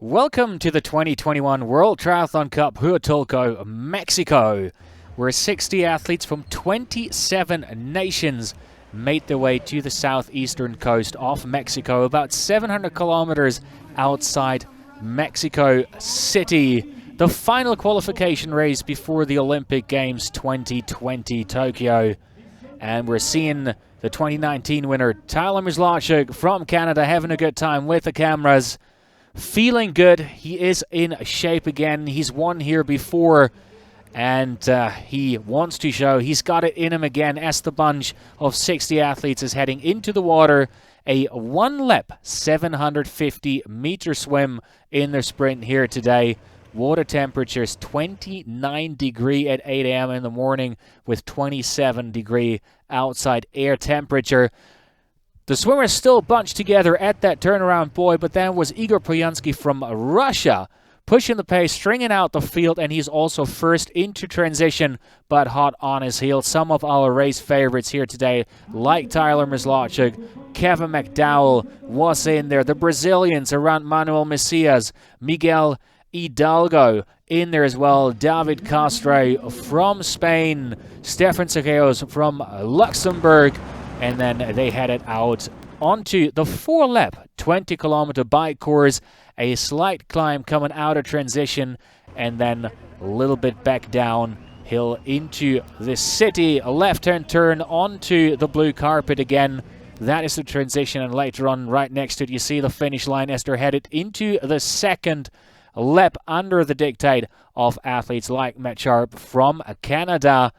Welcome to the 2021 World Triathlon Cup Huatulco, Mexico, where 60 athletes from 27 nations made their way to the southeastern coast of Mexico, about 700 kilometers outside Mexico City. The final qualification race before the Olympic Games 2020 Tokyo. And we're seeing the 2019 winner, Tyler Mislawchuk from Canada, having a good time with the cameras. Feeling good. He is in shape again. He's won here before, and he wants to show he's got it in him again as the bunch of 60 athletes is heading into the water. A one-lap 750-meter swim in their sprint here today. Water temperatures 29 degree at 8 a.m. in the morning with 27 degree outside air temperature. The swimmers still bunched together at that turnaround buoy, but then was Igor Polyansky from Russia pushing the pace, stringing out the field, and he's also first into transition, but hot on his heels. Some of our race favorites here today, like Tyler Mislawchuk, Kevin McDowell was in there. The Brazilians around Manuel Macias, Miguel Hidalgo in there as well, David Castro from Spain, Stefan Ceballos from Luxembourg. And then they headed out onto the 4-lap, 20-kilometer bike course. A slight climb coming out of transition, and then a little bit back downhill into the city. A left-hand turn onto the blue carpet again. That is the transition, and later on, right next to it, you see the finish line as they're headed into the second lap under the dictate of athletes like Matt Sharp from Canada.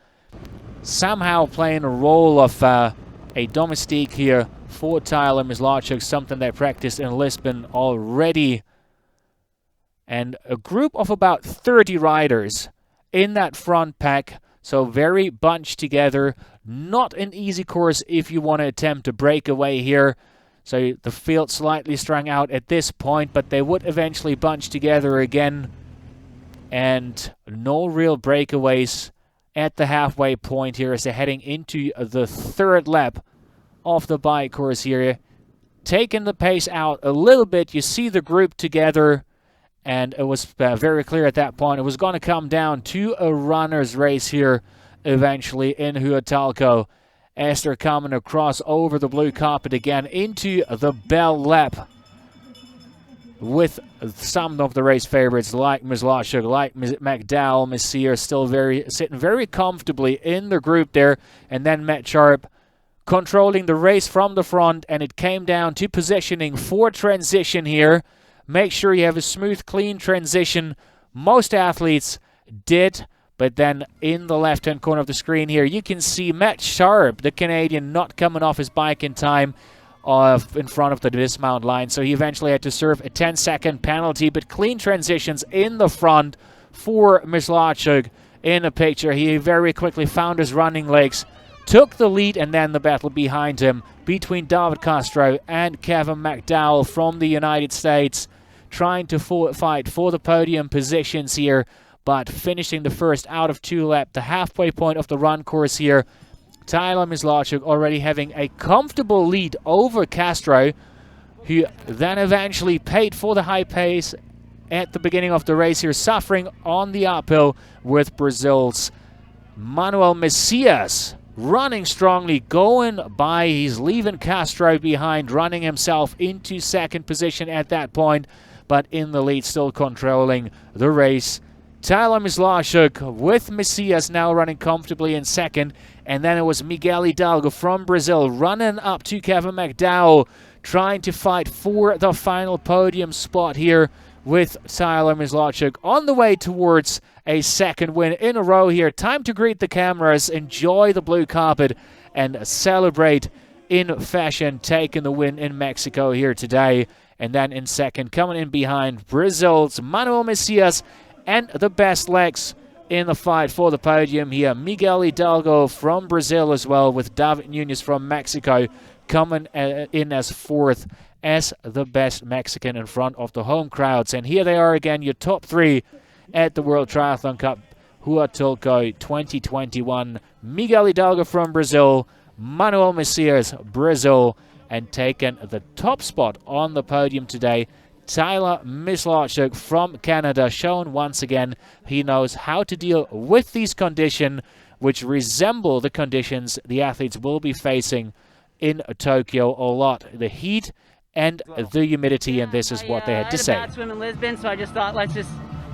Somehow playing a role of a domestique here for Tyler Mislawchuk, something they practiced in Lisbon already. And a group of about 30 riders in that front pack, so very bunched together. Not an easy course if you want to attempt a breakaway here. So the field slightly strung out at this point, but they would eventually bunch together again. And no real breakaways at the halfway point here as they're heading into the third lap of the bike course here. Taking the pace out a little bit, you see the group together, and it was very clear at that point it was going to come down to a runner's race here eventually in Huatulco as they're coming across over the blue carpet again into the bell lap with some of the race favorites like Mislawchuk, like McDowell, Messier still sitting very comfortably in the group there, and then Matt Sharp controlling the race from the front, and it came down to positioning for transition here. Make sure you have a smooth, clean transition. Most athletes did, but then in the left-hand corner of the screen here, you can see Matt Sharp, the Canadian, not coming off his bike in time in front of the dismount line, so he eventually had to serve a 10-second penalty, but clean transitions in the front for Mislawchuk in the picture. He very quickly found his running legs, took the lead, and then the battle behind him between David Castro and Kevin McDowell from the United States, trying to fight for the podium positions here, but finishing the first out of 2 laps, the halfway point of the run course here. Tyler Mislawchuk already having a comfortable lead over Castro, who then eventually paid for the high pace at the beginning of the race here, suffering on the uphill with Brazil's Manuel Macias running strongly, going by. He's leaving Castro behind, running himself into second position at that point, but in the lead, still controlling the race. Tyler Mislawchuk with Macias now running comfortably in second. And then it was Miguel Hidalgo from Brazil running up to Kevin McDowell, trying to fight for the final podium spot here with Tyler Mislawchuk on the way towards a second win in a row here. Time to greet the cameras, enjoy the blue carpet, and celebrate in fashion, taking the win in Mexico here today. And then in second, coming in behind, Brazil's Manuel Macias, and the best legs in the fight for the podium here, Miguel Hidalgo from Brazil as well, with David Nunez from Mexico coming in as fourth as the best Mexican in front of the home crowds. And here they are again, your top 3 at the World Triathlon Cup Huatulco 2021. Miguel Hidalgo from Brazil, Manuel Macias, Brazil, and taken the top spot on the podium today. Tyler Mislawchuk from Canada, showing once again he knows how to deal with these conditions, which resemble the conditions the athletes will be facing in Tokyo a lot. The heat and the humidity, and this is what they had to say. I had a bad swim in Lisbon, so I just thought, let's just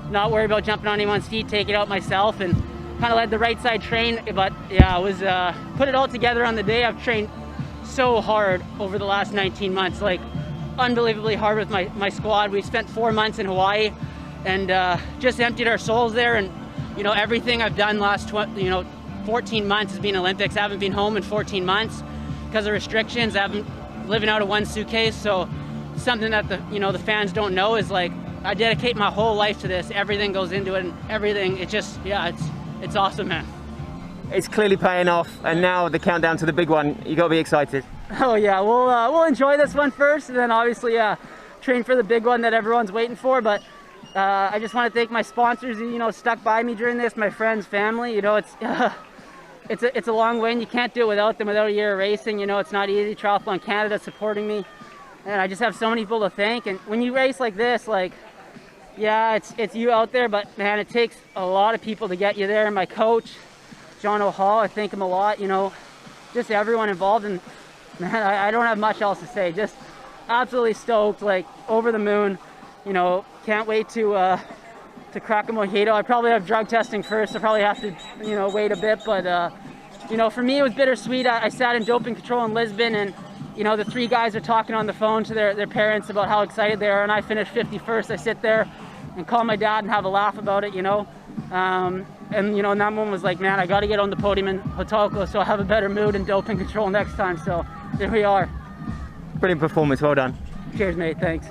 not worry about jumping on anyone's feet, take it out myself, and kind of let the right side train. But yeah, I was put it all together on the day. I've trained so hard over the last 19 months, like unbelievably hard with my squad. We spent 4 months in Hawaii and just emptied our souls there. And you know, everything I've done last 14 months has been Olympics. I haven't been home in 14 months because of restrictions. I haven't living out of one suitcase. So something that the fans don't know is, like, I dedicate my whole life to this. Everything goes into it, and everything. It just, yeah, it's awesome, man. It's clearly paying off, and now the countdown to the big one. You got to be excited. Oh yeah, we'll enjoy this one first, and then obviously train for the big one that everyone's waiting for. But I just want to thank my sponsors who stuck by me during this, my friends, family. It's a long way, and you can't do it without them. Without a year of racing, it's not easy. Triathlon Canada supporting me, and I just have so many people to thank. And when you race like this, like, yeah, it's you out there, but man, it takes a lot of people to get you there. My coach, John O'Hall, I thank him a lot. Just everyone involved, and man, I don't have much else to say. Just absolutely stoked, like over the moon. Can't wait to crack a mojito. I probably have drug testing first. I probably have to, wait a bit. But for me, it was bittersweet. I sat in doping control in Lisbon, and the 3 guys are talking on the phone to their parents about how excited they are, and I finished 51st. I sit there and call my dad and have a laugh about it. And that moment was like, man, I got to get on the podium in Huatulco so I have a better mood and doping control next time. So there we are. Brilliant performance, well done. Cheers, mate, thanks.